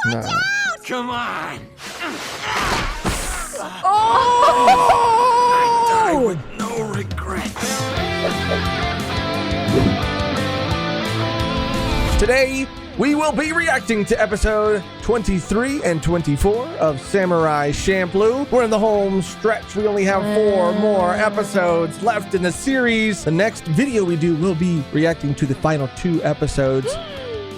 Watch out! Come on! Oh! I die with no regrets. Today, we will be reacting to episode 23 and 24 of Samurai Champloo. We're in the home stretch. We only have 4 more episodes left in the series. The next video we do will be reacting to the final 2 episodes.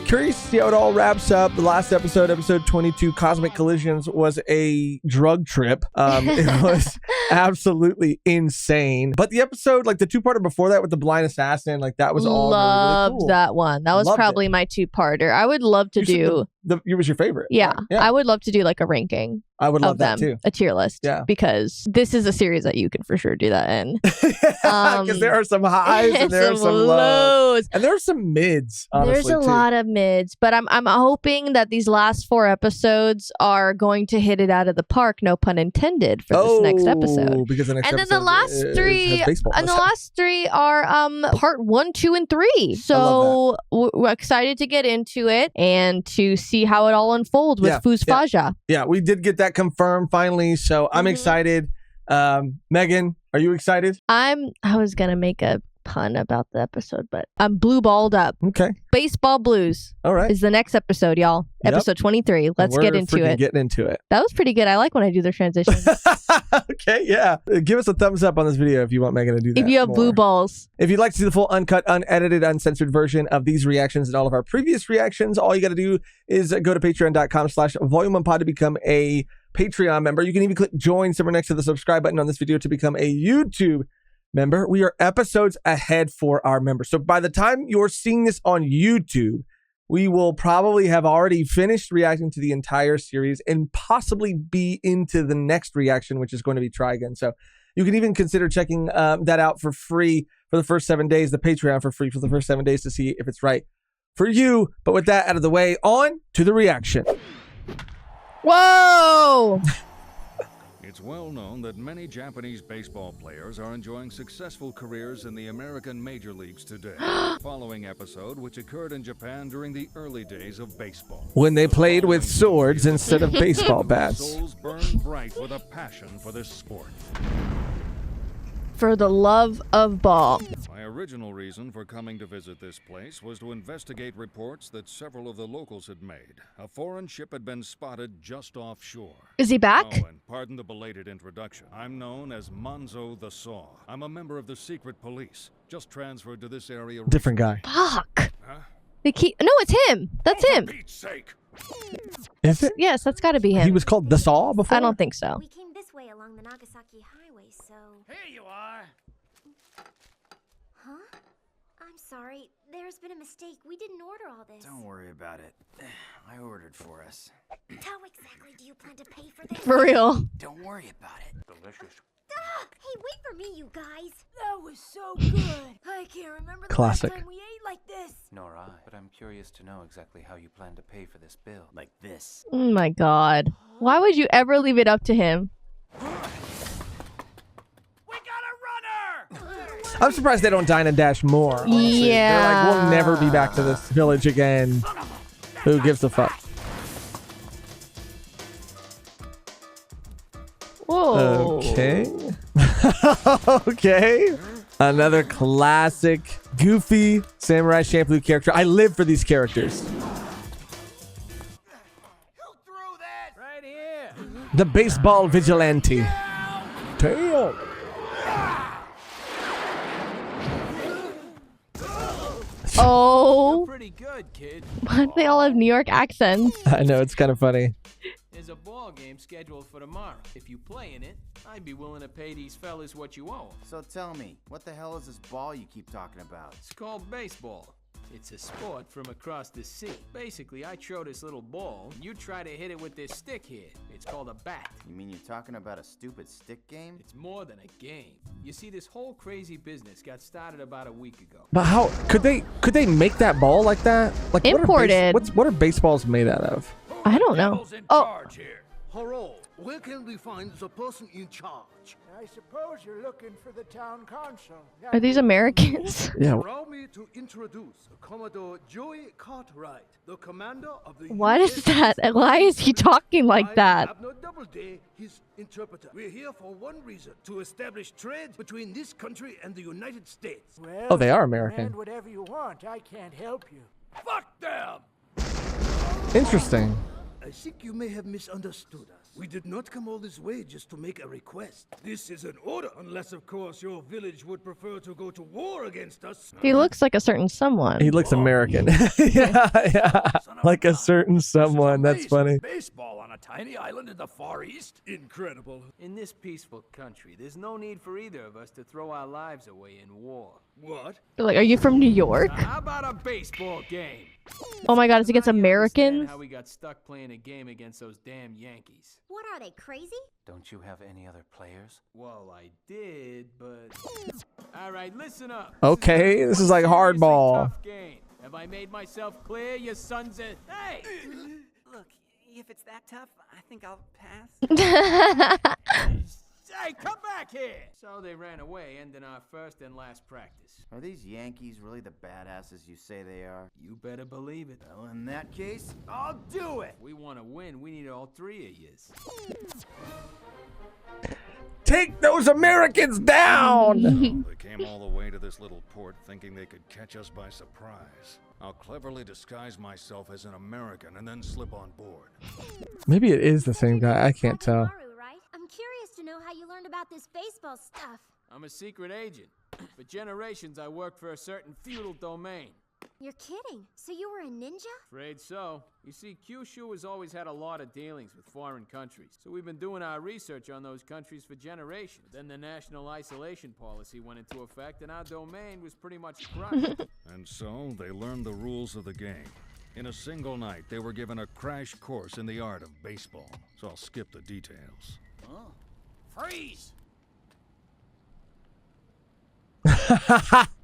Curious to see how it all wraps up. The last episode, episode 22, Cosmic Collisions, was a drug trip. It was absolutely insane. But the episode, like the 2-parter before that with the blind assassin, like that was all really, really cool. That one. That was probably my 2-parter. I would love to do. It was your favorite. Yeah, right? Yeah. I would love to do like a ranking. I would love them, that too. A tier list. Yeah. Because this is a series that you can for sure do that in. Because there are some highs and there are some lows. And there are some mids, honestly, there's a lot of mids. But I'm hoping that these last 4 episodes are going to hit it out of the park, no pun intended, for this next episode. Because the next and then episode the last 3 and the last 3 are part 1, 2, and 3. So we're excited to get into it and to see how it all unfolds with Fuz Faja. Yeah, we did get that confirmed finally, so I'm excited. Megan, are you excited? I was gonna make a pun about the episode, but I'm blue balled up. Okay. Baseball Blues. All right. Is the next episode, y'all. Yep. Episode 23. Let's get into it. Getting into it. That was pretty good. I like when I do the transitions. Okay, yeah. Give us a thumbs up on this video if you want Megan to do that. If you have more. blue balls. If you'd like to see the full uncut, unedited, uncensored version of these reactions and all of our previous reactions, all you got to do is go to patreon.com/volume1pod to become a Patreon member. You can even click join somewhere next to the subscribe button on this video to become a YouTube member. We are episodes ahead for our members. So by the time you're seeing this on YouTube, we will probably have already finished reacting to the entire series and possibly be into the next reaction, which is going to be Try Again. So you can even consider checking that out for free for the first 7 days, the Patreon for free for the first 7 days to see if it's right for you. But with that out of the way, on to the reaction. Whoa! It's well known that many Japanese baseball players are enjoying successful careers in the American major leagues today. Following episode, which occurred in Japan during the early days of baseball. When they played with swords instead of baseball bats. Souls burn bright with a passion for this sport. For the love of ball. My original reason for coming to visit this place was to investigate reports that several of the locals had made. A foreign ship had been spotted just offshore. Is he back? Oh, and pardon the belated introduction. I'm known as Monzo the Saw. I'm a member of the secret police. Just transferred to this area. Different guy. Fuck. Huh? No, it's him. That's him. For Pete's sake. Is it? Yes, that's got to be him. He was called the Saw before? I don't think so. We came this way along the Nagasaki Highway, so... Here you are. Huh? I'm sorry. There's been a mistake. We didn't order all this. Don't worry about it. I ordered for us. How exactly do you plan to pay for this? For real. Don't worry about it. Delicious. Ah, hey, wait for me, you guys. That was so good. I can't remember the Classic. last time we ate like this. Nor I. But I'm curious to know exactly how you plan to pay for this bill. Like this. Oh my god. Why would you ever leave it up to him? I'm surprised they don't dine and dash more. Honestly. Yeah. They're like, we'll never be back to this village again. Who gives a fuck? Whoa. Okay. Okay. Another classic, goofy Samurai Champloo character. I live for these characters. Who threw that? Right here. The baseball vigilante. Damn. Oh. Pretty good, kid. Why do they all have New York accents? I know, it's kind of funny. There's a ball game scheduled for tomorrow. If you play in it, I'd be willing to pay these fellas what you owe 'em. So tell me, what the hell is this ball you keep talking about? It's called baseball. It's a sport from across the sea. Basically, I throw this little ball, and you try to hit it with this stick here. It's called a bat. You mean you're talking about a stupid stick game? It's more than a game. You see, this whole crazy business got started about a week ago. But how could they make that ball like that? Like Imported. What are baseballs made out of? I don't know. Oh. Parole. Where can we find the person in charge? I suppose you're looking for the town council. Are these Americans? Yeah. Allow me to introduce Commodore Joey Cartwright, the commander of the What US is that? Why is he talking like that? Abner Doubleday, his interpreter. We're here for one reason, to establish trade between this country and the United States. Well, Oh, they are American. demand whatever you want. I can't help you. Fuck them! Interesting. I think you may have misunderstood us. We did not come all this way just to make a request. This is an order, unless, of course, your village would prefer to go to war against us. He looks like a certain someone. He looks American. yeah. Like a certain someone. That's funny. Baseball on a tiny island in the Far East? Incredible. In this peaceful country, there's no need for either of us to throw our lives away in war. What? Like, are you from New York? How about a baseball game? Oh my god, it's against Now you understand Americans? how we got stuck playing a game against those damn Yankees. What are they, crazy? Don't you have any other players? Well, I did, but... Alright, listen up. Okay, this is like hardball. Tough game. Have I made myself clear, you sons of... Hey! Look, if it's that tough, I think I'll pass. Hey, come back here! So they ran away, ending our first and last practice. Are these Yankees really the badasses you say they are? You better believe it. Well, in that case, I'll do it. We want to win, we need all three of yous. Take those Americans down! They came all the way to this little port thinking they could catch us by surprise. I'll cleverly disguise myself as an American and then slip on board. Maybe it is the same guy. I can't tell. Maru, right? I'm curious to know how you learned about this baseball stuff. I'm a secret agent. For generations, I worked for a certain feudal domain. You're kidding. So you were a ninja? Afraid so. You see, Kyushu has always had a lot of dealings with foreign countries. So we've been doing our research on those countries for generations. Then the national isolation policy went into effect and our domain was pretty much crushed. And so they learned the rules of the game. In a single night, they were given a crash course in the art of baseball. So I'll skip the details. Oh. Freeze!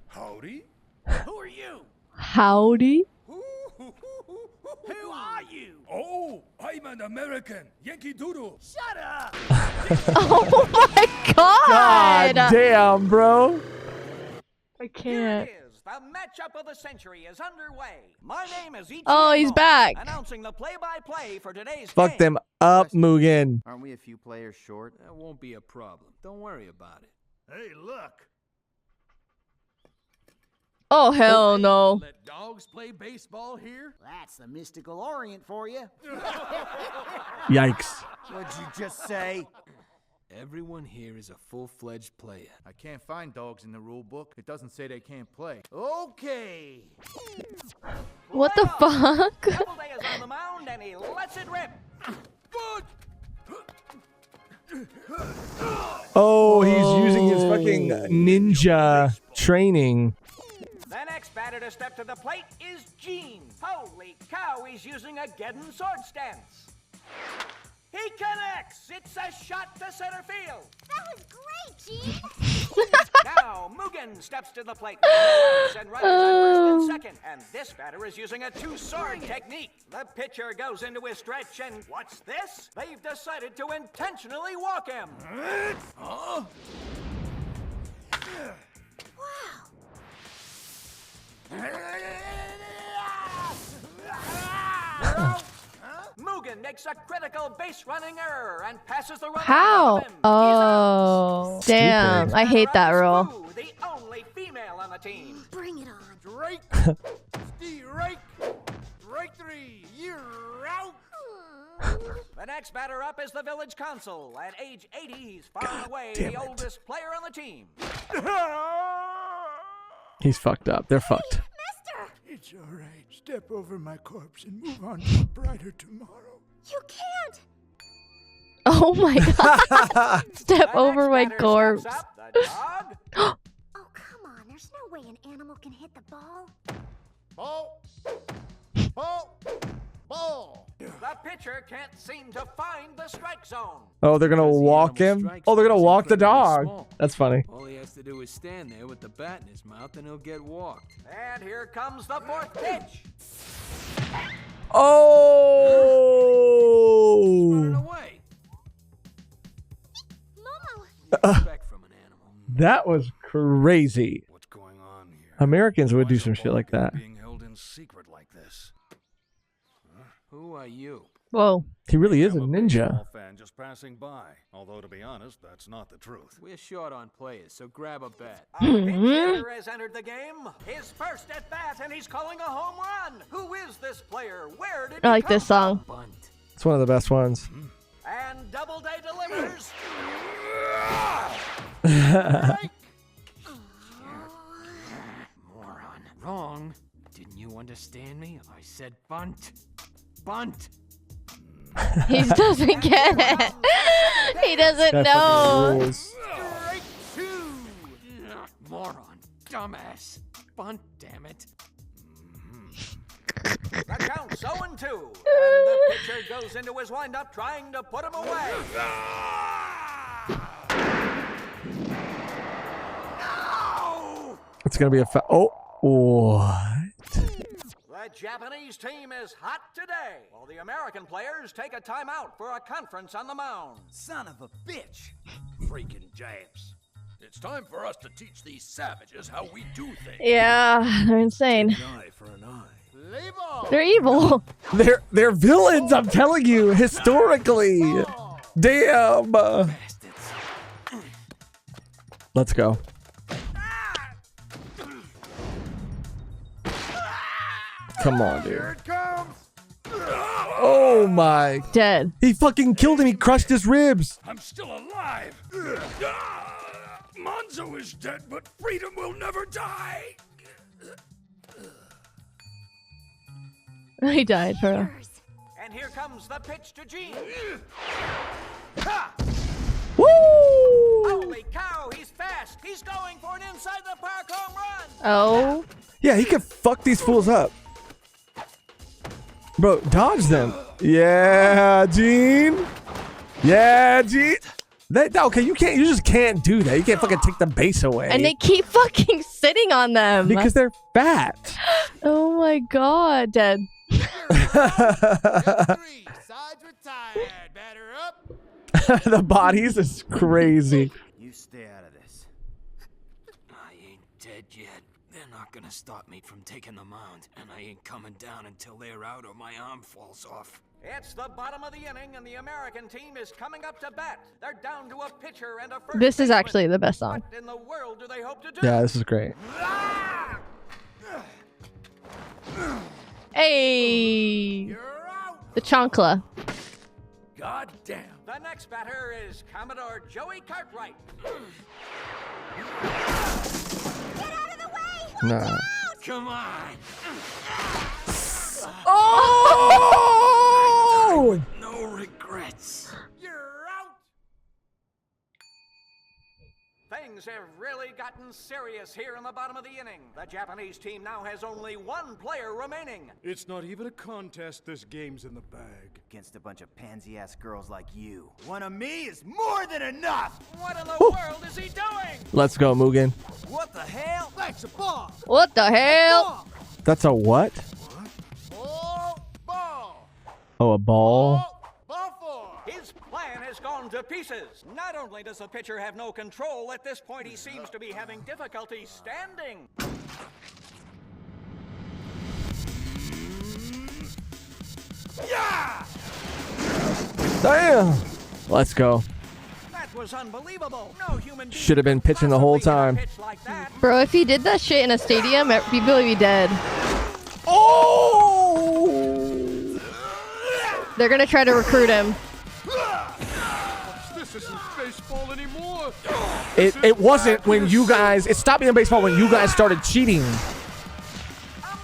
Howdy? Who are you? Howdy? Who are you? Oh, I'm an American. Yankee Doodle. Shut up! Oh my god! God damn, bro. I Here can't. it is. The matchup of the century is underway. My name is Ichi. Oh, he's back. Announcing the play-by-play for today's Fuck game. them up, Mugen. Aren't we a few players short? That won't be a problem. Don't worry about it. Hey, look. Oh, hell no. Let dogs play baseball here? That's the mystical Orient for you. Yikes. What'd you just say? Everyone here is a full-fledged player. I can't find dogs in the rule book. It doesn't say they can't play. Okay. What the fuck? Doubleday is on the mound and he lets it rip. Oh, he's using his fucking ninja training. The next batter to step to the plate is Gene. Holy cow, he's using a Geddon sword stance. He connects! It's a shot to center field. That was great, Gene! Now, Mugen steps to the plate and runs at first and second. And this batter is using a two-sword technique. The pitcher goes into his stretch, and what's this? They've decided to intentionally walk him. Wow! Mugen makes a critical base-running error and passes the runner How? above him. Oh, damn. I hate that rule. Ooh, the only female on the team. Bring it on. Drake. Strike. Strike three. You're out. The next batter up is the village council. At age 80, he's far and away the oldest player on the team. He's fucked up. They're fucked. Mister! It's all right. Step over my corpse and move on to a brighter tomorrow. You can't! Oh my god. Step The over my next batter corpse. steps up, the dog. Oh, come on. There's no way an animal can hit the ball. Ball. Ball. Ball. The pitcher can't seem to find the strike zone. Oh, they're gonna walk him? Oh, they're gonna walk the dog. That's funny. All he has to do is stand there with the bat in his mouth and he'll get walked. And here comes the fourth pitch. Running Oh! away. That was crazy. What's going on here? Americans would do some shit like that. Being held in secret like this. Who are you? Whoa. He really is a I'm ninja. baseball fan just passing by. Although, to be honest, that's not the truth. We're short on players, so grab a bat. A pitch hitter has entered the game. His first at bat, and he's calling a home run. Who is this player? Where did he I like come this song. Bunt. It's one of the best ones. And Doubleday delivers. Moron. Wrong. Didn't you understand me? I said bunt. Bunt. He doesn't get it. He doesn't That know. fucking rules. Strike two. Moron. Dumbass. Bunt, damn it. The count's 0-2. And the pitcher goes into his windup trying to put him away. No! It's gonna be a oh, what? The Japanese team is hot today, while the American players take a timeout for a conference on the mound. Son of a bitch. Freaking Japs. It's time for us to teach these savages how we do things. Yeah, they're insane. An eye for an eye. They're evil. They're villains. I'm telling you, historically. Damn. Let's go. Come on, dude. Here it comes. Oh my. Dead. He fucking killed him. He crushed his ribs. I'm still alive. Monzo is dead, but freedom will never die. He died, bro. And here comes the pitch to Gene. Woo! Holy cow, he's fast. He's going for an inside the park home run. Oh. Yeah, he could fuck these fools up. Bro, dodge them. Yeah, Gene. Yeah, Gene. Okay, you just can't do that. You can't fucking take the base away. And they keep fucking sitting on them. Because they're fat. Oh my god, dead. Sides retired. Batter up. The bodies is crazy. You stay out of this. I ain't dead yet. They're not gonna stop me from taking the mound, and I ain't coming down until they're out or my arm falls off. It's the bottom of the inning, and the American team is coming up to bat. They're down to a pitcher and a first This is baseman. actually the best song. What in the world do they hope to do? Yeah, this is great. Hey. You're out. The chancla. God damn. The next batter is Commodore Joey Cartwright. Nah. Come on. Oh! No regrets. You're out. Things have really gotten serious here in the bottom of the inning. The Japanese team now has only one player remaining. It's not even a contest. This game's in the bag. Against a bunch of pansy-ass girls like you. One of me is more than enough! What in the world is he doing? Let's go, Mugen. What the hell? That's a ball. What the hell? That's a what? Ball. Ball. Oh, a ball? Ball four. His plan has gone to pieces. Not only does the pitcher have no control, at this point he seems to be having difficulty standing. Yeah. Damn. Let's go. That was unbelievable. No human being Should have been could pitching the whole possibly hit a time. pitch like that. Bro, if he did that shit in a stadium, people would be dead. Oh! They're gonna try to recruit him. This isn't baseball anymore. It wasn't when you guys... It stopped being baseball when you guys started cheating.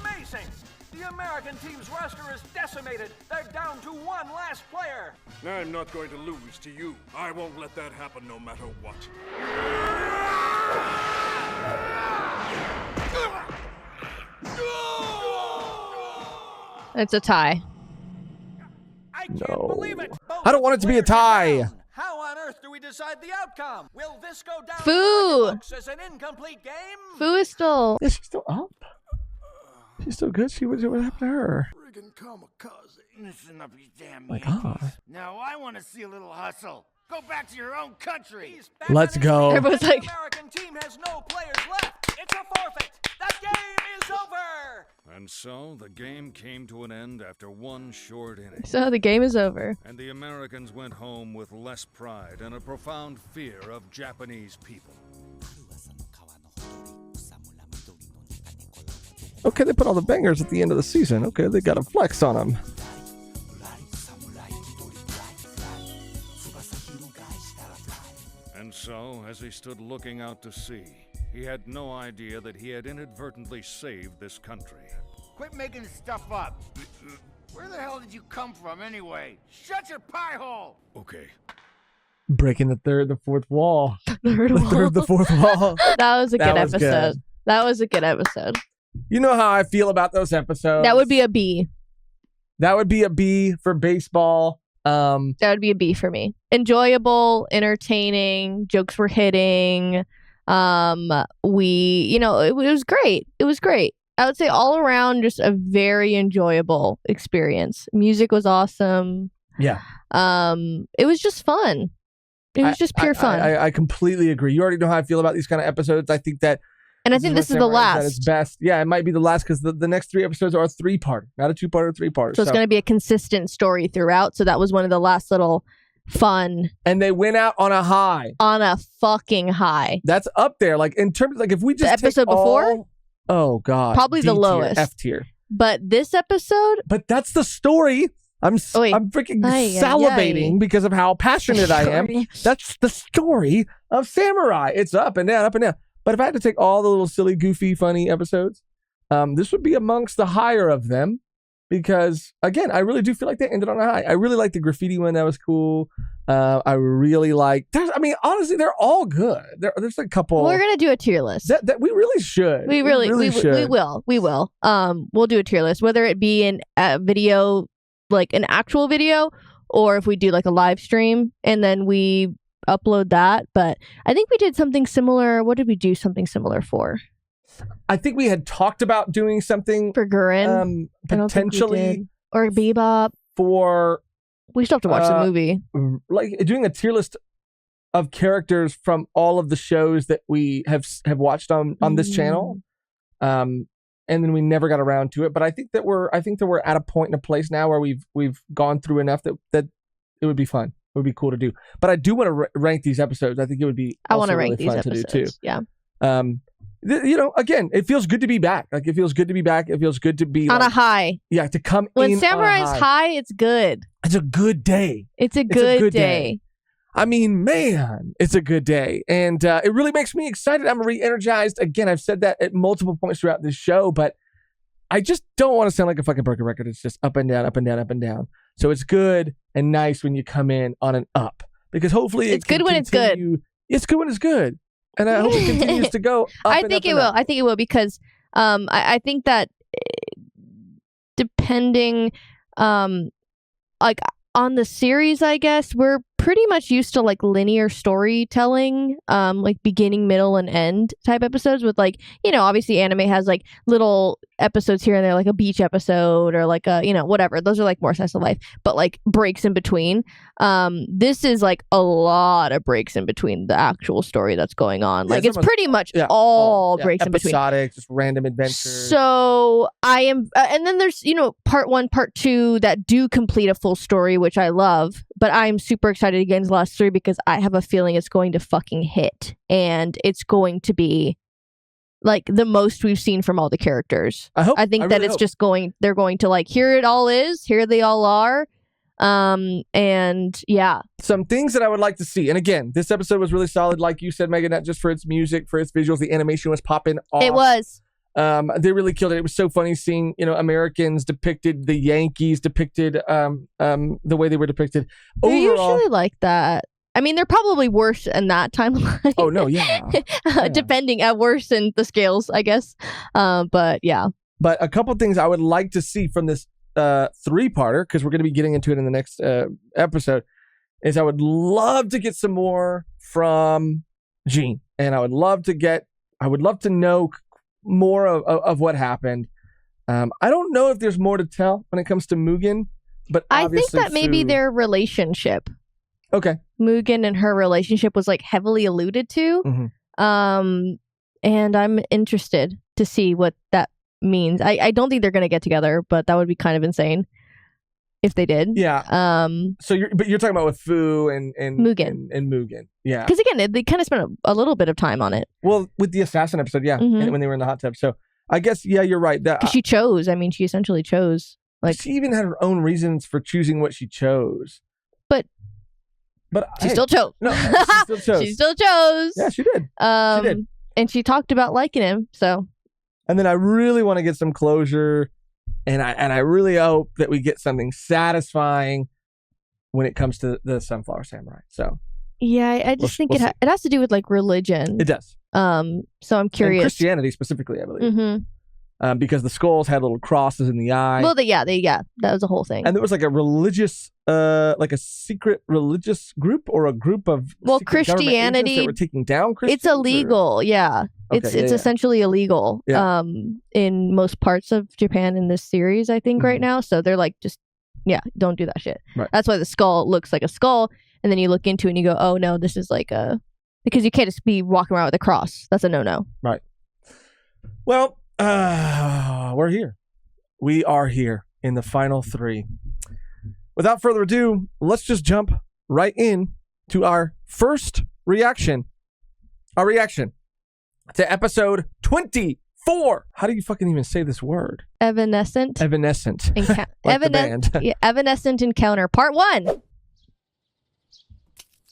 Amazing. The American team's roster is decimated. They're down to one last player. I'm not going to lose to you. I won't let that happen no matter what. It's a tie. I can't No. believe it. Both I don't want it to be a players are tie. down. How on earth do we decide the outcome? Will this go down Foo. in the record books as an incomplete game? Fu is still. Is she still up? She's still good? What happened to her? Friggin' kamikaze. Listen up, you damn My Yankees. God. Now I want to see a little hustle. Go back to your own country. Let's go. Everyone's like, The American team has no players left. It's a forfeit. The game is over. And so the game came to an end after one short inning. so the game is over. And the Americans went home with less pride and a profound fear of Japanese people. Okay, they put all the bangers at the end of the season. Okay, they got a flex on them. And so, as he stood looking out to sea, he had no idea that he had inadvertently saved this country. Quit making stuff up. Where the hell did you come from anyway? Shut your pie hole! Okay. Breaking the fourth wall. The fourth wall. That was a That good was episode. good. That was a good episode. You know how I feel about those episodes. That would be a B. That would be a B for baseball. That would be a B for me. Enjoyable, entertaining, jokes were hitting. It was great. It was great. I would say all around just a very enjoyable experience. Music was awesome. Yeah. It was just fun. It was just pure fun. I completely agree. You already know how I feel about these kind of episodes. I think that and I think this is the last. At its best. Yeah, it might be the last because the next 3 episodes are a 3-part, not a 2-part or 3-part. So it's going to be a consistent story throughout. So that was one of the last little fun. And they went out on a high. On a fucking high. That's up there. Like in terms, like if we just the episode before. Oh God. Probably the lowest. F tier. But this episode. But that's the story. I'm freaking salivating because of how passionate I am. That's the story of Samurai. It's up and down, up and down. But if I had to take all the little silly, goofy, funny episodes, this would be amongst the higher of them because, again, I really do feel like they ended on a high. I really like the graffiti one. That was cool. I really like, honestly, they're all good. There's a couple. We're going to do a tier list. That we really should. We will. We will. We'll do a tier list, whether it be in a video, like an actual video, or if we do like a live stream and then we upload that. But I think we did something similar. What did we do something similar for? I think we had talked about doing something for Gurren, potentially, or Bebop. We still have to watch the movie. Like doing a tier list of characters from all of the shows that we have watched on this channel, and then we never got around to it. But I think that we're at a point and a place now where we've gone through enough that it would be fun. It would be cool to do. But I do want to rank these episodes. I think it would be I want to rank really these fun episodes to do too. Yeah. Again, it feels good to be back. Like it feels good to be back. It feels good to be on a high. Yeah, to come when in Samurai's on a high, it's good. It's a good day. It's a good day. I mean, man, it's a good day. And it really makes me excited. I'm re-energized. Again, I've said that at multiple points throughout this show, but I just don't want to sound like a fucking broken record. It's just up and down, up and down, up and down. So it's good and nice when you come in on an up. Because hopefully it's good when it's good. It's good when it's good. And I hope it continues to go up I think it will. I think it will because I think that depending like on the series, I guess, we're pretty much used to like linear storytelling, like beginning, middle, and end type episodes with like, obviously anime has like little episodes here and there, like a beach episode or like a, whatever. Those are like more slice of life, but like breaks in between. This is like a lot of breaks in between the actual story that's going on. Like it's pretty much all breaks in between. Episodic, just random adventures. So I am, and then there's, part 1, part 2 that do complete a full story, which I love, but I'm super excited to get into the last 3 because I have a feeling it's going to fucking hit and it's going to be like the most we've seen from all the characters. I think that it's just they're going to like, here it all is, here they all are. And yeah. Some things that I would like to see. And again, this episode was really solid. Like you said, Megan, not just for its music, for its visuals, the animation was popping off. It was. They really killed it. It was so funny seeing, Americans depicted, the Yankees depicted, the way they were depicted. They're usually like that. I mean, they're probably worse in that timeline. Oh, no, yeah. Depending at worse in the scales, I guess. But yeah. But a couple things I would like to see from this 3-parter, because we're going to be getting into it in the next episode, is I would love to get some more from Gene. And I would love to know more of what happened. I don't know if there's more to tell when it comes to Mugen, but I think that maybe their relationship. Okay. Mugen and her relationship was like heavily alluded to. And I'm interested to see what that means. I don't think they're going to get together, but that would be kind of insane if they did. Yeah. So you're talking about with Fu and Mugen. and Mugen. Yeah. Because again, they kind of spent a little bit of time on it. Well, with the assassin episode, yeah, and when they were in the hot tub. So I guess, yeah, you're right. That she chose. I mean, she essentially chose. Like, she even had her own reasons for choosing what she chose. But she still chose. No, she still chose. She still chose. Yeah, she did. She did. And she talked about liking him. So. And then I really want to get some closure, and I really hope that we get something satisfying when it comes to the Sunflower Samurai. So. Yeah, I just think it has to do with like religion. It does. So I'm curious. And Christianity specifically, I believe. Because the skulls had little crosses in the eye. Well, that was a whole thing. And there was like a religious, like a secret religious group or a group of Christianity that were taking down Christians. It's illegal. Yeah, it's essentially illegal. Yeah. In most parts of Japan in this series, I think right now. So they're like, don't do that shit. Right. That's why the skull looks like a skull, and then you look into it and you go, oh no, this is like because you can't just be walking around with a cross. That's a no-no. Right. Well. We're here. We are here in the final 3. Without further ado, let's just jump right in to our first reaction. Our reaction to episode 24. How do you fucking even say this word? Evanescent. Evanescent. Like the band. Evanescent Encounter Part 1.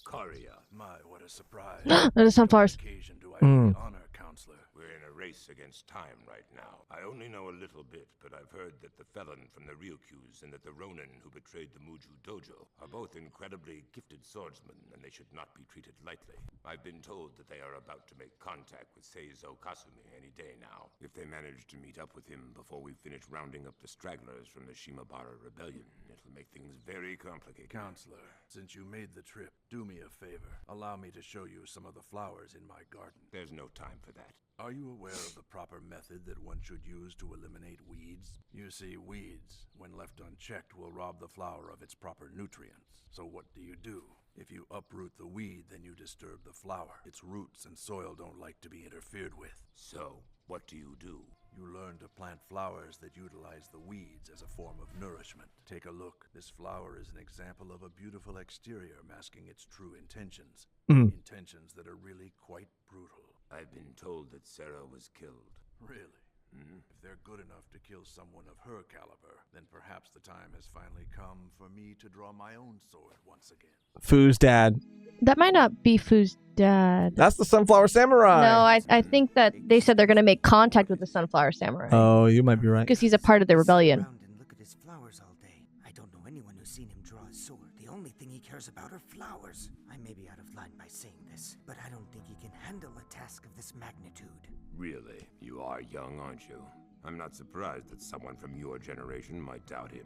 Karia, my, what a surprise. Those are sunflowers. Occasion do I have the honor, Counselor? We're in a race against time right now. I only know a little bit, but I've heard that the felon from the Ryukyus and that the Ronin who betrayed the Muju Dojo are both incredibly gifted swordsmen, and they should not be treated lightly. I've been told that they are about to make contact with Seizo Kasumi any day now. If they manage to meet up with him before we finish rounding up the stragglers from the Shimabara Rebellion, it'll make things very complicated. Counselor, since you made the trip, do me a favor. Allow me to show you some of the flowers in my garden. There's no time for that. Are you aware of the proper method that one should use to eliminate weeds? You see, weeds, when left unchecked, will rob the flower of its proper nutrients. So what do? If you uproot the weed, then you disturb the flower. Its roots and soil don't like to be interfered with. So, what do? You learn to plant flowers that utilize the weeds as a form of nourishment. Take a look. This flower is an example of a beautiful exterior masking its true intentions. Intentions that are really quite brutal. I've been told that Sarah was killed. Really? If they're good enough to kill someone of her caliber, then perhaps the time has finally come for me to draw my own sword once again. Fu's dad. That might not be Fu's dad. That's the Sunflower Samurai. No, I think that they said they're going to make contact with the Sunflower Samurai. Oh, you might be right. Because he's a part of the rebellion. And look at his flowers all day. I don't know anyone who's seen him draw a sword. The only thing he cares about are flowers. I may be out of line by saying this, but I don't think he can handle a task of this magnitude. Really? You are young, aren't you? I'm not surprised that someone from your generation might doubt him.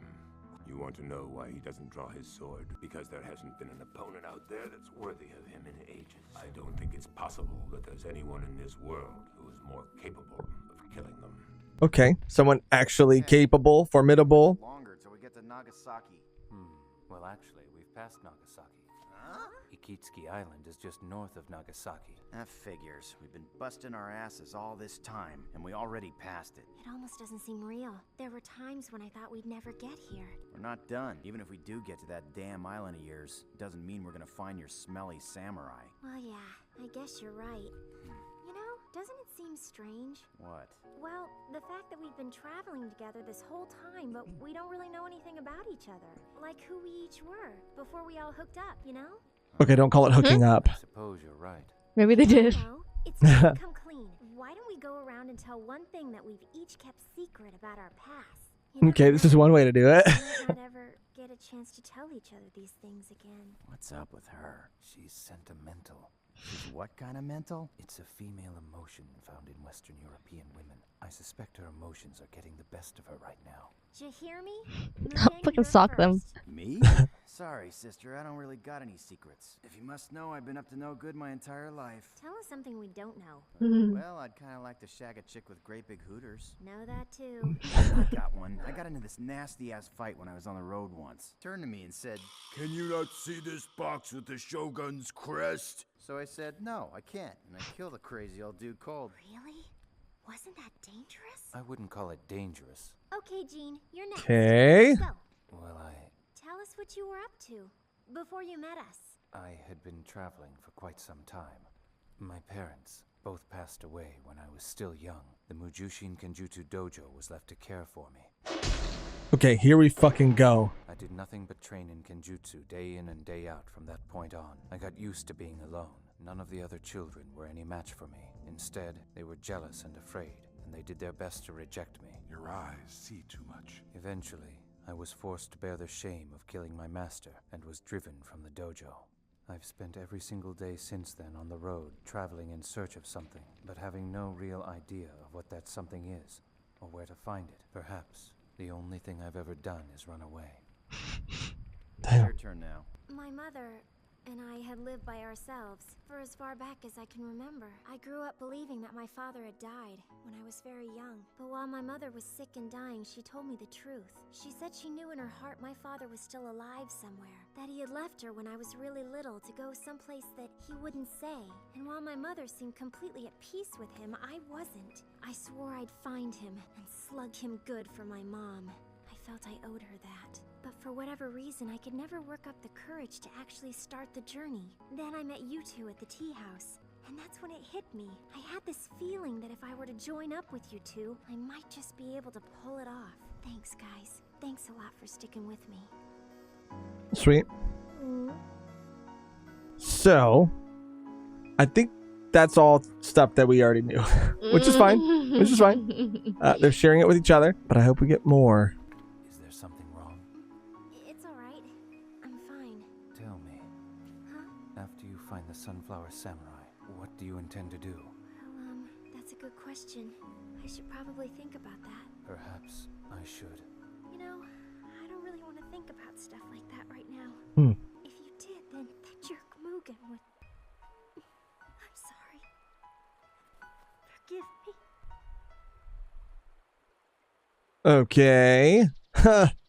You want to know why he doesn't draw his sword? Because there hasn't been an opponent out there that's worthy of him in ages. I don't think it's possible that there's anyone in this world who is more capable of killing them. Okay, someone actually capable, formidable. Longer till we get to Nagasaki. Well, actually, we've passed Nagasaki. Ikitsuki Island is just north of Nagasaki. That figures. We've been busting our asses all this time, and we already passed it. It almost doesn't seem real. There were times when I thought we'd never get here. We're not done. Even if we do get to that damn island of yours, doesn't mean we're gonna find your smelly samurai. Well, yeah, I guess you're right. You know, doesn't it seem strange? What? Well, the fact that we've been traveling together this whole time, but we don't really know anything about each other. Like who we each were, before we all hooked up, you know? Okay, don't call it hooking up. I suppose you're right. Maybe they did. No, it's gonna come clean. Why don't we go around and tell one thing that we've each kept secret about our past? You know, Okay, this is one way to do it. we might not ever get a chance to tell each other these things again. What's up with her? She's sentimental. She's what kind of mental? It's a female emotion found in Western European women. I suspect her emotions are getting the best of her right now. Did you hear me? I'll fucking sock them. Me? Sorry, sister, I don't really got any secrets. If you must know, I've been up to no good my entire life. Tell us something we don't know. Well, I'd kind of like to shag a chick with great big hooters. Know that too. I got one. I got into this nasty-ass fight when I was on the road once. Turned to me and said, Can you not see this box with the Shogun's crest? so I said, no, I can't. And I killed the crazy old dude cold. Really? Wasn't that dangerous? I wouldn't call it dangerous. Okay, Gene, you're next. Okay. Go. Well, Tell us what you were up to before you met us. I had been traveling for quite some time. My parents both passed away when I was still young. The Mujushin Kenjutsu Dojo was left to care for me. Okay, here we fucking go. I did nothing but train in Kenjutsu day in and day out from that point on. I got used to being alone. None of the other children were any match for me. Instead, they were jealous and afraid, and they did their best to reject me. Your eyes see too much. Eventually, I was forced to bear the shame of killing my master and was driven from the dojo. I've spent every single day since then on the road, traveling in search of something, but having no real idea of what that something is, or where to find it. Perhaps the only thing I've ever done is run away. Your turn now. My mother and I had lived by ourselves for as far back as I can remember. I grew up believing that my father had died when I was very young. But while my mother was sick and dying, she told me the truth. She said she knew in her heart my father was still alive somewhere, that he had left her when I was really little to go someplace that he wouldn't say. And while my mother seemed completely at peace with him, I wasn't. I swore I'd find him and slug him good for my mom. I felt I owed her that. But for whatever reason, I could never work up the courage to actually start the journey. Then I met you two at the tea house, and that's when it hit me. I had this feeling that if I were to join up with you two, I might just be able to pull it off. Thanks, guys. Thanks a lot for sticking with me. Sweet. So, I think that's all stuff that we already knew, which is fine. Which is fine. They're sharing it with each other, but I hope we get more. Is there something wrong? It's alright. I'm fine. Tell me. Huh? After you find the Sunflower Samurai, what do you intend to do? Well, that's a good question. I should probably think about that. Perhaps I should. You know, I don't really want to think about stuff like that right now. If you did, then that jerk Mugen would... I'm sorry. Forgive me. Okay.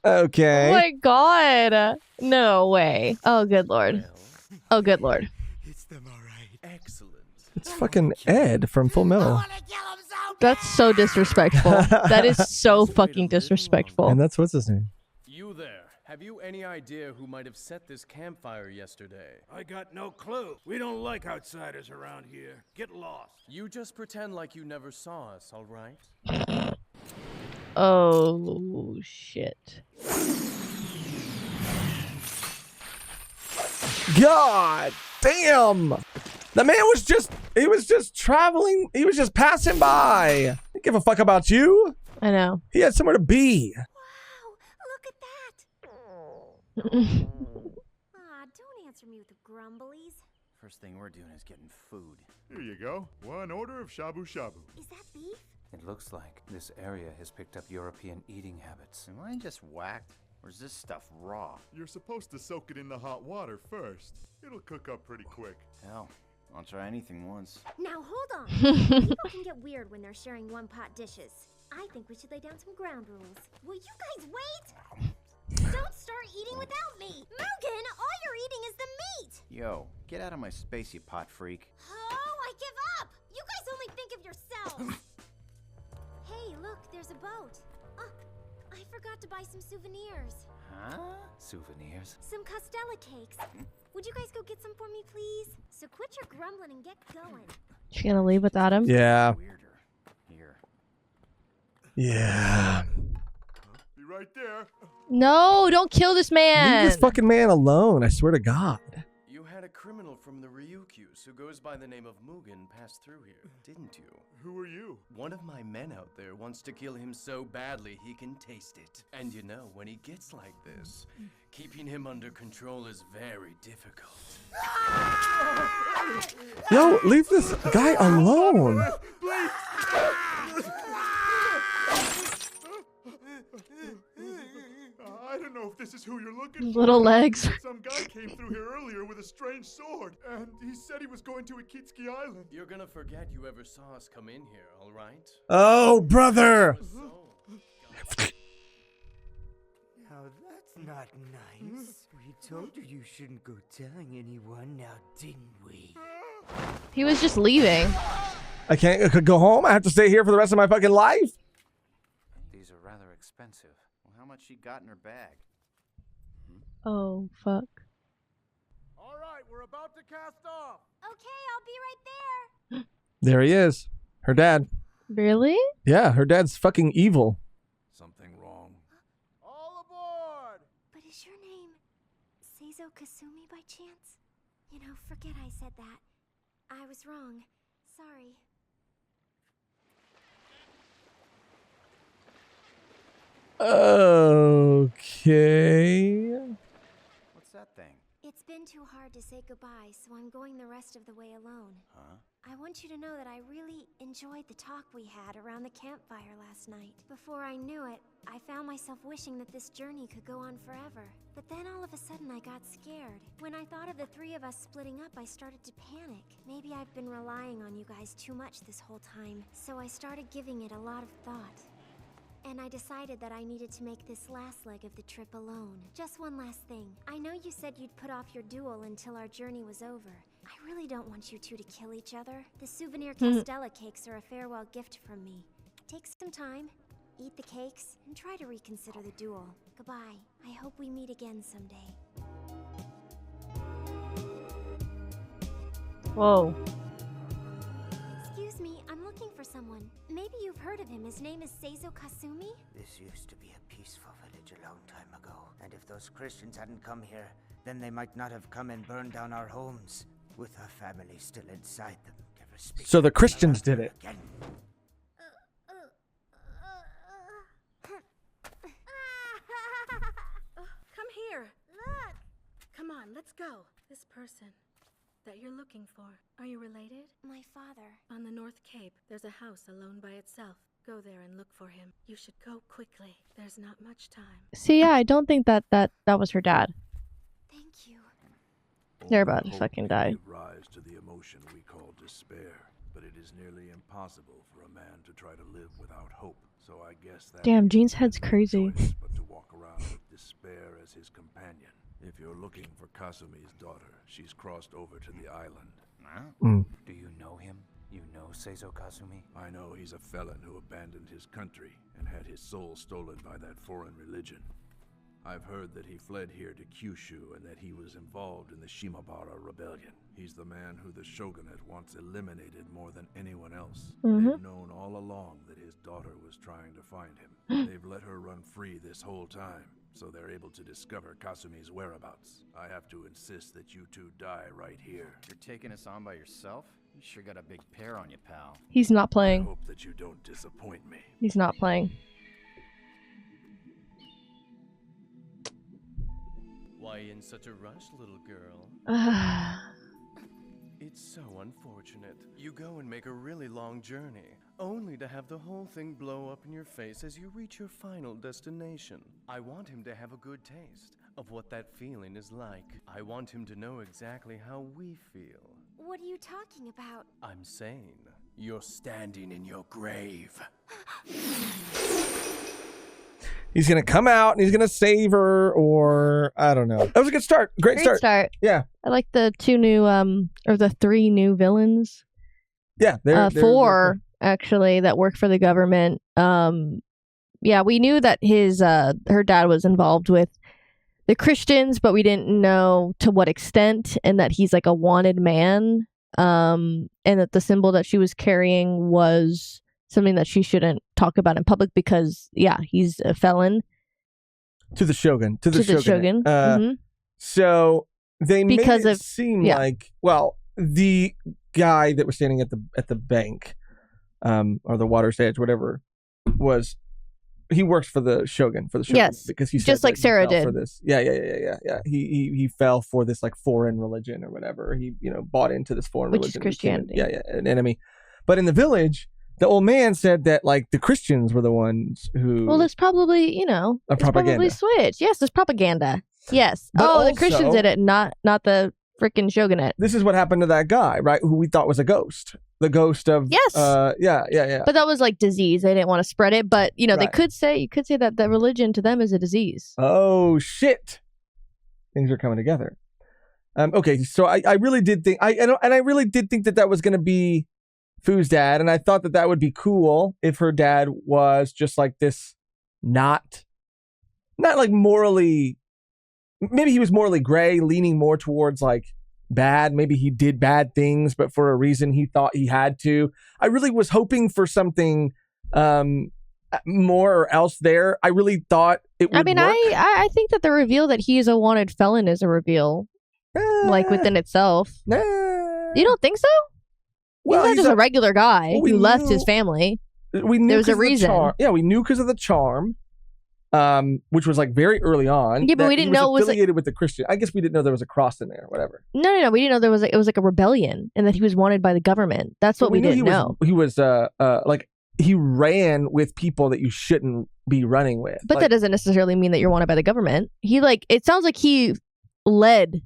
Okay. Oh my god. No way. Oh, good lord. Oh, good lord. It's them all right. Excellent. It's fucking Ed from Full Metal. That's so disrespectful. That is so fucking disrespectful. And that's what's his name. You there. Have you any idea who might have set this campfire yesterday? I got no clue. We don't like outsiders around here. Get lost. You just pretend like you never saw us, all right? Oh, shit. God damn. The man was just traveling. He was just passing by. Didn't give a fuck about you. I know. He had somewhere to be. Wow, look at that. Don't answer me with the grumblies. First thing we're doing is getting food. Here you go. One order of shabu shabu. Is that beef? It looks like this area has picked up European eating habits. Am I just whacked? Or is this stuff raw? You're supposed to soak it in the hot water first. It'll cook up pretty quick. Hell, I'll try anything once. Now hold on. People can get weird when they're sharing one-pot dishes. I think we should lay down some ground rules. Will you guys wait? Don't start eating without me! Mugen, all you're eating is the meat! Yo, get out of my space, you pot freak. Oh, I give up! You guys only think of yourselves! Hey, look, there's a boat. I forgot to buy some souvenirs. Huh? Souvenirs? Some Costella cakes. Would you guys go get some for me, please? So quit your grumbling and get going. She gonna leave without him? Yeah. Here. Yeah. Be right there. No, don't kill this man. Leave this fucking man alone. I swear to God. You had a criminal from the Ryukyus recluse who goes by the name of Mugen passed through here, didn't you? Who are you? One of my men out there wants to kill him so badly he can taste it. And you know, when he gets like this, keeping him under control is very difficult. Yo, leave this guy alone. I don't know if this is who you're looking for. Little legs. Some guy came through here earlier with a strange sword, and he said he was going to Akitsuki Island. You're gonna forget you ever saw us come in here, all right? Oh, brother. Now that's not nice. We told you shouldn't go telling anyone, now didn't we? He was just leaving. I could go home. I have to stay here for the rest of my fucking life. These are rather expensive. Well, how much she got in her bag? Oh, fuck. All right, we're about to cast off. Okay, I'll be right there. There he is. Her dad. Really? Yeah, her dad's fucking evil. Something wrong. All aboard! But is your name Seizo Kasumi by chance? You know, forget I said that. I was wrong. Sorry. Okay. What's that thing? It's been too hard to say goodbye, so I'm going the rest of the way alone. Huh? I want you to know that I really enjoyed the talk we had around the campfire last night. Before I knew it, I found myself wishing that this journey could go on forever. But then all of a sudden I got scared. When I thought of the three of us splitting up, I started to panic. Maybe I've been relying on you guys too much this whole time, so I started giving it a lot of thought. And I decided that I needed to make this last leg of the trip alone. Just one last thing. I know you said you'd put off your duel until our journey was over. I really don't want you two to kill each other. The souvenir Castella cakes are a farewell gift from me. Take some time, eat the cakes, and try to reconsider the duel. Goodbye. I hope we meet again someday. Whoa. Excuse me, I'm looking for someone. Maybe you've heard of him. His name is Seizo Kasumi? This used to be a peaceful village a long time ago. And if those Christians hadn't come here, then they might not have come and burned down our homes, with our family still inside them. Never speak So the Christians did it. again. Come here. Look! Come on, let's go. This person that you're looking for, are you related? My father. On the North Cape, there's a house alone by itself. Go there and look for him. You should go quickly. There's not much time. See, yeah, I don't think that was her dad. Thank you. They're about to Hope fucking can die. give rise to the emotion we call despair, but it is nearly impossible for a man to try to live without hope. So I guess that Damn, leaves Gene's him head's no crazy. choice but to walk around with despair as his companion. If you're looking for Kasumi's daughter, she's crossed over to the island. Huh? Do you know him? You know Seizo Kasumi? I know he's a felon who abandoned his country and had his soul stolen by that foreign religion. I've heard that he fled here to Kyushu and that he was involved in the Shimabara rebellion. He's the man who the shogunate wants eliminated more than anyone else. They've known all along that his daughter was trying to find him. They've let her run free this whole time, so they're able to discover Kasumi's whereabouts. I have to insist that you two die right here. You're taking us on by yourself? You sure got a big pair on you, pal. He's not I playing. hope that you don't disappoint me. He's not playing. Why in such a rush, little girl? It's so unfortunate. You go and make a really long journey, only to have the whole thing blow up in your face as you reach your final destination. I want him to have a good taste of what that feeling is like. I want him to know exactly how we feel. What are you talking about? I'm saying, you're standing in your grave. He's gonna come out and he's gonna save her, or I don't know. That was a good start. Great start. Yeah. I like the two new or the three new villains. Yeah, they're four actually that work for the government. Yeah, we knew that her dad was involved with the Christians, but we didn't know to what extent, and that he's like a wanted man. And that the symbol that she was carrying was something that she shouldn't talk about in public because, yeah, he's a felon. To the shogun. To the shogun. So they made it seem like, well, the guy that was standing at the bank, or the water's edge, whatever, he works for the Shogun, Yes, because he said just like that he Sarah fell for did. this. Yeah. He fell for this like foreign religion or whatever. He bought into this foreign Which religion, is Christianity. an enemy. But in the village, the old man said that like the Christians were the ones who. Well, there's probably a it's propaganda. probably switch. Yes, there's propaganda. Yes. But the Christians also- did it, not the freaking shogunate. This is what happened to that guy, right? Who we thought was a ghost. The ghost of Yes. Yeah. But that was like disease. They didn't want to spread it. But they Right. you could say that the religion to them is a disease. Oh shit! Things are coming together. Okay, so I really did think I really did think that was going to be Fu's dad, and I thought that would be cool if her dad was just like this, not like morally. Maybe he was morally gray, leaning more towards like bad. Maybe he did bad things, but for a reason he thought he had to. I really was hoping for something more or else there. I really thought it would work. I think that the reveal that he is a wanted felon is a reveal, like within itself. You don't think so? Well, he's not just a regular guy we who left his knew- family. We knew There was a 'cause of the reason. charm. Yeah, we knew because of the charm, which was like very early on. Yeah, but that we he didn't know it was, like- affiliated with the Christian. I guess we didn't know there was a cross in there. Whatever. No. We didn't know it was like a rebellion and that he was wanted by the government. That's what we knew didn't know. He was like he ran with people that you shouldn't be running with. But Like, that doesn't necessarily mean that you're wanted by the government. It sounds like he led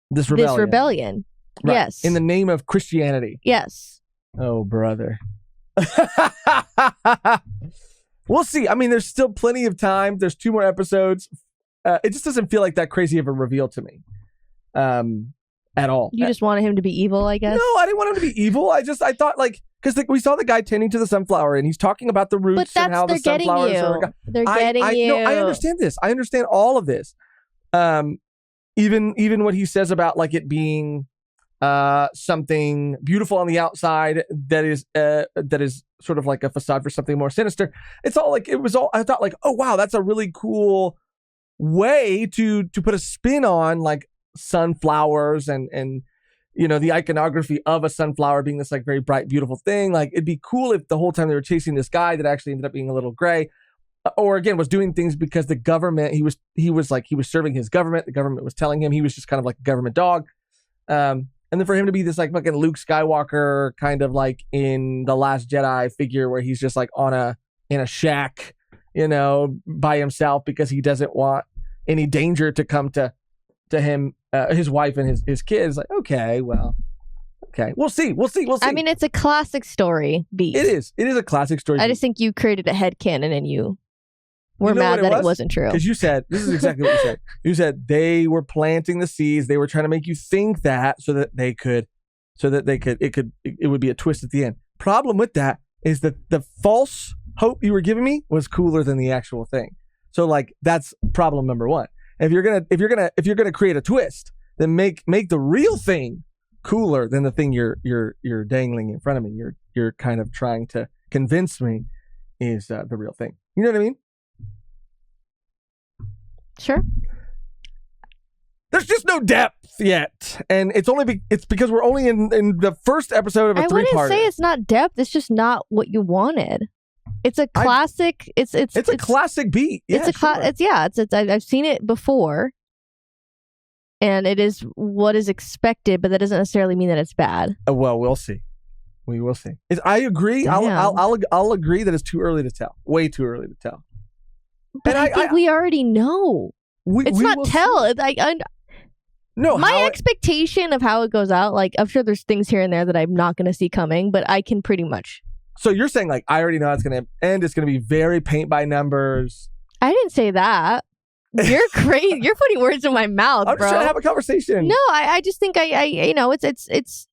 this rebellion. Right. Yes. In the name of Christianity. Yes. Oh, brother. We'll see. I mean, there's still plenty of time. There's 2 more episodes. It just doesn't feel like that crazy of a reveal to me. At all. You just wanted him to be evil, I guess. No, I didn't want him to be evil. I thought like, because we saw the guy tending to the sunflower and he's talking about the roots But and how the they're getting sunflowers you. are. They're getting you. No, I understand this. I understand all of this. Even what he says about like it being something beautiful on the outside that is sort of like a facade for something more sinister. It's all like I thought like, oh wow, that's a really cool way to put a spin on like sunflowers and the iconography of a sunflower being this like very bright, beautiful thing. Like it'd be cool if the whole time they were chasing this guy that actually ended up being a little gray, or again was doing things because the government he was serving his government. The government was telling him he was just kind of like a government dog. And then for him to be this like fucking Luke Skywalker kind of like in The Last Jedi figure where he's just like in a shack, by himself because he doesn't want any danger to come to him, his wife and his kids. Like, okay, we'll see. I mean, it's a classic story beat. It is a classic story. I just think you created a headcanon and you were mad that it wasn't true. Because you said, this is exactly what you said. You said they were planting the seeds. They were trying to make you think that so that it would be a twist at the end. Problem with that is that the false hope you were giving me was cooler than the actual thing. So like, that's problem number 1. If you're gonna create a twist, then make the real thing cooler than the thing you're dangling in front of me. You're kind of trying to convince me is the real thing. You know what I mean? Sure. There's just no depth yet, and it's because we're only in the first episode of a 3-parter. I wouldn't say it's not depth. It's just not what you wanted. It's a classic. It's a classic beat. Yeah, I've seen it before, and it is what is expected, but that doesn't necessarily mean that it's bad. Well, we'll see. We will see. I agree. I'll agree that it's too early to tell. Way too early to tell. But I think we already know. It's not tell. No, my expectation of how it goes out, like I'm sure there's things here and there that I'm not going to see coming, but I can pretty much. So you're saying like I already know it's going to end. It's going to be very paint by numbers. I didn't say that. You're crazy. You're putting words in my mouth, I'm bro. just trying to have a conversation. No, I just think it's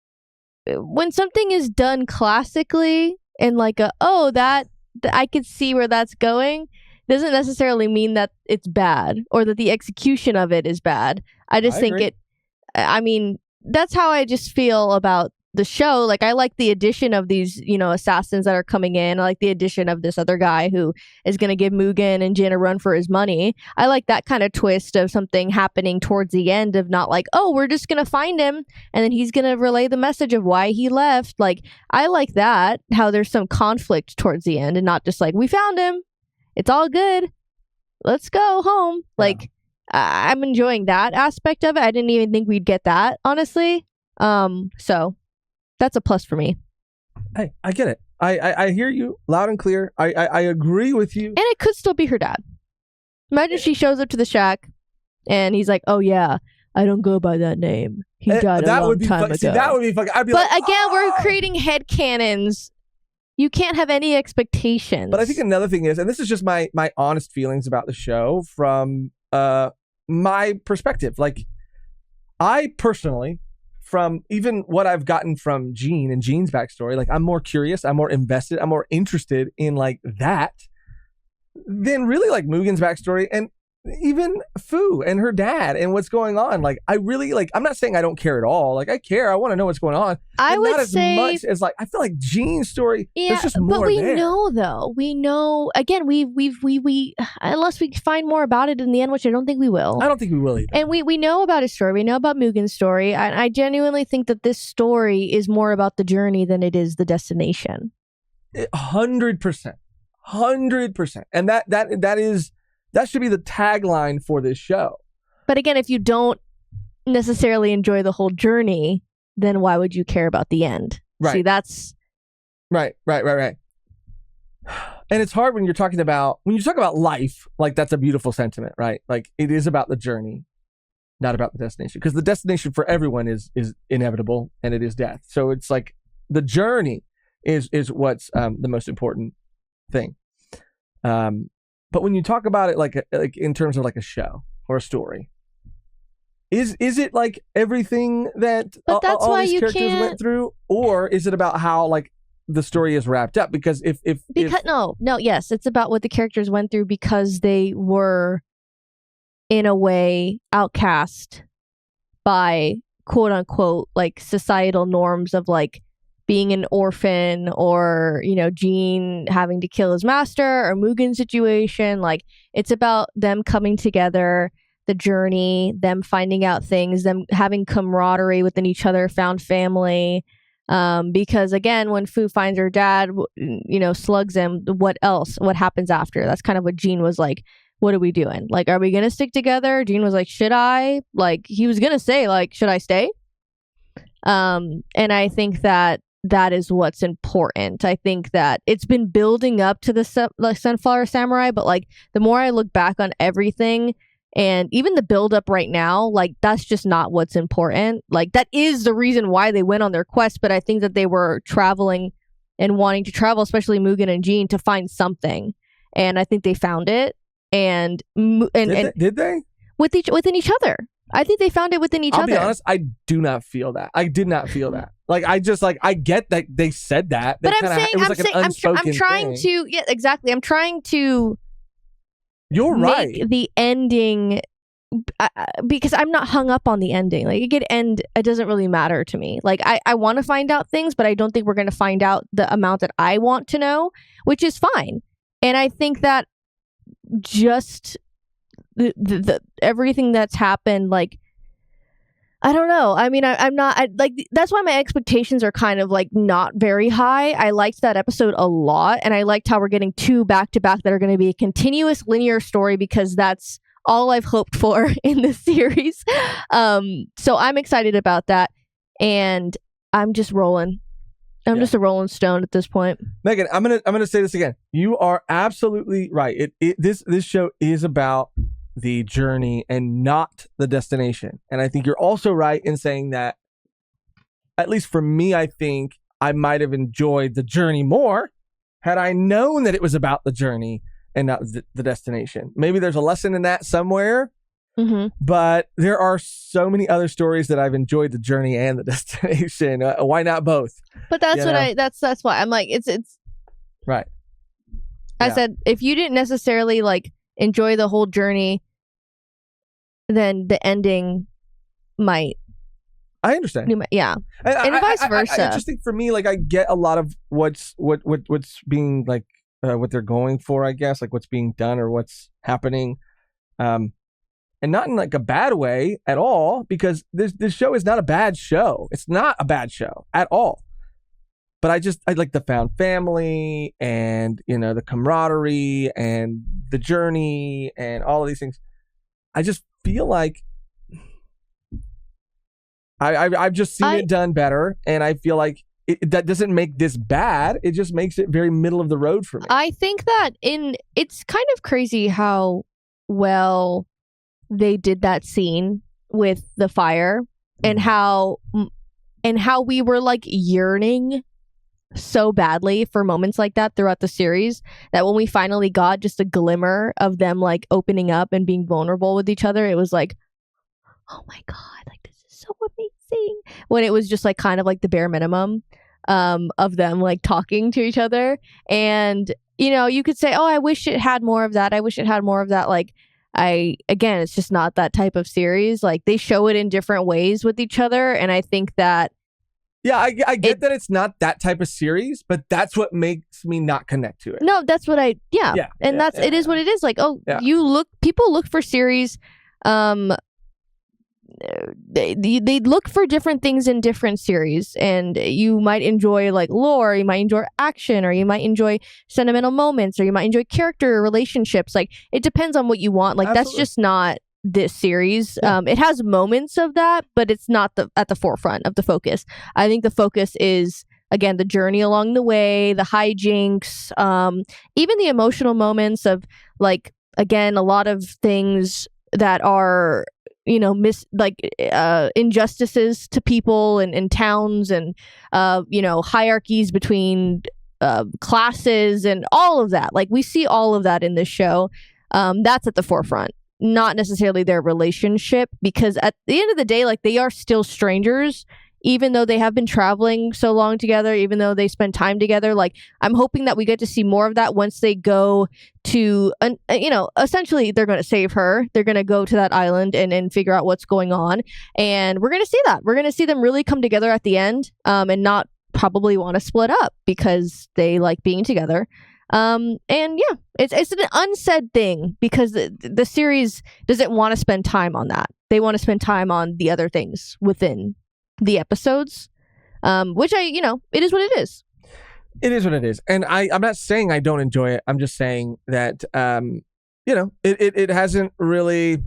when something is done classically and like that I could see where that's going. Doesn't necessarily mean that it's bad or that the execution of it is bad. I just think agree. I mean, that's how I just feel about the show. Like, I like the addition of these, assassins that are coming in. I like the addition of this other guy who is going to give Mugen and Jin a run for his money. I like that kind of twist of something happening towards the end of not like, oh, we're just going to find him and then he's going to relay the message of why he left. Like, I like that, how there's some conflict towards the end and not just like, we found him. It's all good. Let's go home. Yeah. Like, I'm enjoying that aspect of it. I didn't even think we'd get that, honestly. So that's a plus for me. Hey, I get it. I hear you loud and clear. I agree with you. And it could still be her dad. Imagine she shows up to the shack and he's like, oh yeah, I don't go by that name. He died a long time ago. See, that would be fucking. I'd be but again, we're creating headcanons. You can't have any expectations. But I think another thing is, and this is just my honest feelings about the show from my perspective. Like, I personally, from even what I've gotten from Jean and Jean's backstory, like, I'm more curious, I'm more invested, I'm more interested in like that than really like Mugen's backstory and even Fu and her dad and what's going on. Like, I really like, I'm not saying I don't care at all. Like, I care. I want to know what's going on. I would not say, as much as like, I feel like Jean's story, there's just more but we there. know though. We know, again, we unless we find more about it in the end, which I don't think we will. I don't think we will either. And we know about his story. We know about Mugen's story. I genuinely think that this story is more about the journey than it is the destination. 100%. 100%. And that should be the tagline for this show. But again, if you don't necessarily enjoy the whole journey, then why would you care about the end? Right. See, that's... Right. And it's hard when you talk about life, like, that's a beautiful sentiment, right? Like, it is about the journey, not about the destination. Because the destination for everyone is inevitable, and it is death. So it's like, the journey is what's the most important thing. But when you talk about it like in terms of like a show or a story, is it like everything that all these characters went through, or is it about how like the story is wrapped up? Because yes, it's about what the characters went through because they were in a way outcast by quote unquote like societal norms of like being an orphan, or Jean having to kill his master, or Mugen's situation. Like, it's about them coming together, the journey, them finding out things, them having camaraderie within each other, found family. Because again, when Fu finds her dad, slugs him, what else? What happens after? That's kind of what Jean was like, what are we doing? Like, are we going to stick together? Jean was like, should I? Like, he was going to say, like, should I stay? And I think that is what's important. I think that it's been building up to the Sunflower Samurai, but like, the more I look back on everything, and even the build up right now, like, that's just not what's important. Like, that is the reason why they went on their quest, but I think that they were traveling and wanting to travel, especially Mugen and Jean, to find something, and I think they found it. And did they within each other? I think they found it within each other. I'll be honest, I do not feel that. I did not feel that. Like, I just like, I get that they said that. But I'm trying to, yeah, exactly. I'm trying to. You're right. The ending, because I'm not hung up on the ending. Like, it could end. It doesn't really matter to me. Like, I want to find out things, but I don't think we're going to find out the amount that I want to know, which is fine. And I think that just the everything that's happened, like, I don't know. I mean, I'm not like, that's why my expectations are kind of like not very high. I liked that episode a lot, and I liked how we're getting 2 back-to-back that are going to be a continuous linear story, because that's all I've hoped for in this series. So I'm excited about that, and I'm just rolling. I'm just a rolling stone at this point. Megan, I'm gonna say this again. You are absolutely right. This show is about the journey and not the destination. And I think you're also right in saying that, at least for me, I think I might have enjoyed the journey more had I known that it was about the journey and not the destination. Maybe there's a lesson in that somewhere. Mm-hmm. But there are so many other stories that I've enjoyed the journey and the destination. Why not both? But that's that's why I'm like, it's right. I said, if you didn't necessarily like enjoy the whole journey, then the ending might I understand. Yeah, and vice versa. I just think for me, like, I get a lot of what's being like what they're going for, I guess, like what's being done or what's happening, and not in like a bad way at all, because this show is not a bad show. It's not a bad show at all. But I like the found family and, you know, the camaraderie and the journey and all of these things. I just feel like I've just seen it done better, and I feel like that doesn't make this bad. It just makes it very middle of the road for me. I think that it's kind of crazy how well they did that scene with the fire, and how we were like yearning so badly for moments like that throughout the series, that when we finally got just a glimmer of them like opening up and being vulnerable with each other, it was like, oh my god, like this is so amazing, when it was just like kind of like the bare minimum of them like talking to each other. And you know, you could say, oh, I wish it had more of that, like again, it's just not that type of series. Like, they show it in different ways with each other, and I think that I get that it's not that type of series, but that's what makes me not connect to it. No, that's what it is what it is. Like, people look for series, they look for different things in different series, and you might enjoy like lore, you might enjoy action, or you might enjoy sentimental moments, or you might enjoy character relationships. Like, it depends on what you want. Like, Absolutely. That's just not this series. It has moments of that, but it's not at the forefront of the focus. I think the focus is, again, the journey along the way, the hijinks, even the emotional moments of, like, again, a lot of things that are, you know, injustices to people and towns, and you know, hierarchies between classes and all of that. Like, we see all of that in this show. That's at the forefront, not necessarily their relationship, because at the end of the day, like, they are still strangers, even though they have been traveling so long together, even though they spend time together. Like, I'm hoping that we get to see more of that once they go to, you know, essentially they're going to save her. They're going to go to that island and figure out what's going on. And we're going to see that. We're going to see them really come together at the end, and not probably want to split up because they like being together. And yeah, it's an unsaid thing, because the series doesn't want to spend time on that. They want to spend time on the other things within the episodes, which it is what it is. It is what it is. And I'm not saying I don't enjoy it. I'm just saying that, you know, it hasn't really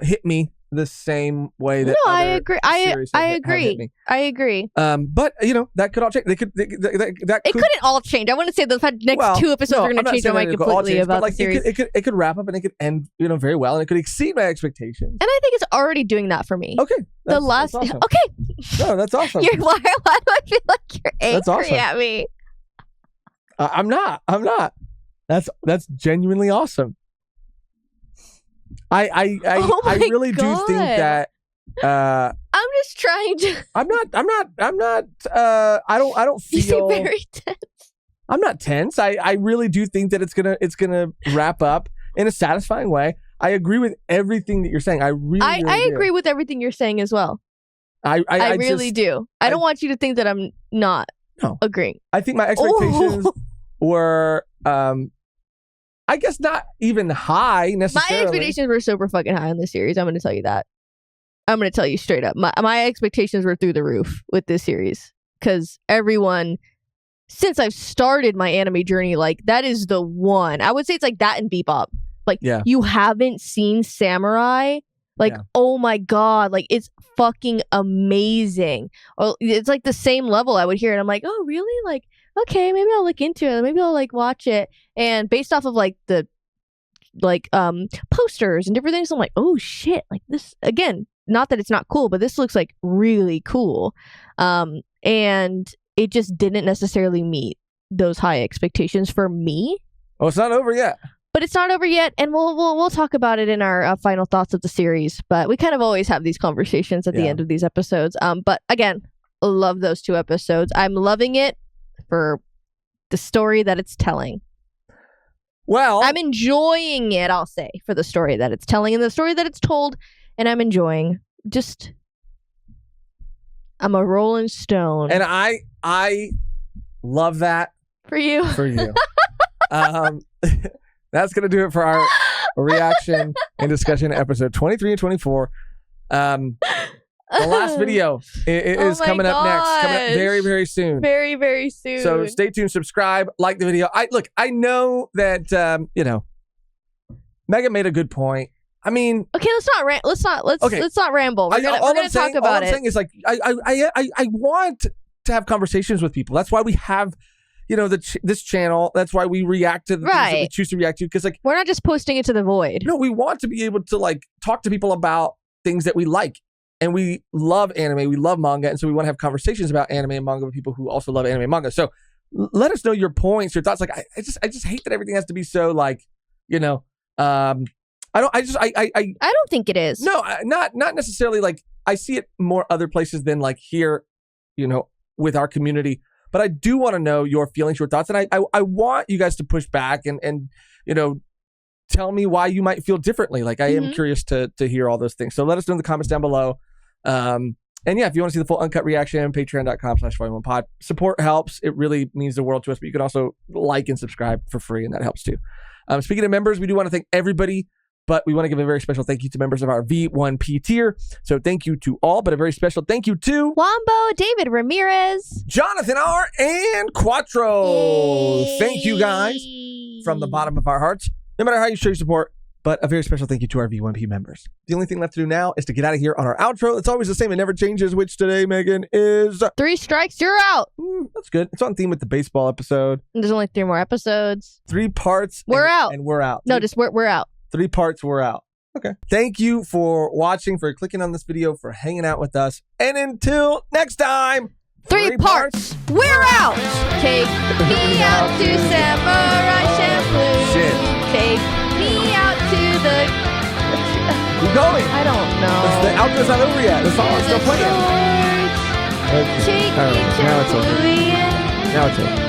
hit me the same way that I other agree. series I have agree. hit me. I agree. But you know, that could all change. It couldn't all change. I want to say the next two episodes are going to change my mind completely about the series. It could wrap up and it could end, you know, very well, and it could exceed my expectations. And I think it's already doing that for me. Okay. That's awesome. Okay. No, that's awesome. Why do I feel like you're angry That's awesome. at me? I'm not. That's genuinely awesome. I really do think that I'm just trying to I don't feel you seem very tense. I'm not tense. I really do think that it's gonna wrap up in a satisfying way. I agree with everything that you're saying. I agree with everything you're saying as well. I really do. I don't want you to think that I'm not agreeing. I think my expectations were I guess not even high necessarily. My expectations were super fucking high on this series. I'm going to tell you that. I'm going to tell you straight up. My expectations were through the roof with this series, because everyone, since I've started my anime journey, like, that is the one. I would say it's like that and Bebop. Like, you haven't seen Samurai? Like, oh my god, like, it's fucking amazing. Or it's like the same level. I would hear it. I'm like, oh really? Like, okay, maybe I'll look into it. Maybe I'll like watch it. And based off of like the posters and different things, I'm like, oh shit, like this, again, not that it's not cool, but this looks like really cool. And it just didn't necessarily meet those high expectations for me. Oh, it's not over yet. But it's not over yet, and we'll talk about it in our final thoughts of the series. But we kind of always have these conversations at the end of these episodes. But again, love those two episodes. I'm loving it for the story that it's telling. Well, I'm enjoying it, I'll say, for the story that it's telling and the story that it's told, and I'm enjoying. Just I'm a Rolling Stone. And I love that for you. For you. That's going to do it for our reaction and discussion episode 23 and 24. The last video is coming up next. Coming up very, very soon. Very, very soon. So stay tuned, subscribe, like the video. I know that, Megan made a good point. I mean, okay, let's not ramble. We're gonna talk about it. All I'm saying is like I want to have conversations with people. That's why we have, this channel. That's why we react to the things that we choose to react to. Because like we're not just posting it to the void. No, we want to be able to like talk to people about things that we like, and we love anime, we love manga, and so we want to have conversations about anime and manga with people who also love anime and manga. So let us know your points, your thoughts. Like I just hate that everything has to be so like, I don't think it is. No, not necessarily. Like I see it more other places than like here, with our community. But I do want to know your feelings, your thoughts, and I want you guys to push back and tell me why you might feel differently. Like I am curious to hear all those things. So let us know in the comments down below. And yeah, if you want to see the full uncut reaction, patreon.com/volume1pod. Support helps. It really means the world to us. But you can also like and subscribe for free, and that helps too. Speaking of members, we do want to thank everybody. But we want to give a very special thank you to members of our V1P tier. So thank you to all, but a very special thank you to Wombo, David Ramirez, Jonathan R, and Quattro. Yay. Thank you guys from the bottom of our hearts. No matter how you show your support, but a very special thank you to our V1P members. The only thing left to do now is to get out of here on our outro. It's always the same. It never changes, which today, Megan, is 3 strikes, you're out. That's good. It's on theme with the baseball episode. There's only 3 more episodes. 3 parts. We're out. And we're out. No, just we're out. 3 parts, we're out. Okay. Thank you for watching, for clicking on this video, for hanging out with us. And until next time, 3 parts, we're out. Take me out to Samurai Champloo. Shit. Take me out to the... Keep going. I don't know. The outro's not over yet. The song's still playing. Okay. Take me to Now it's over. Now it's over.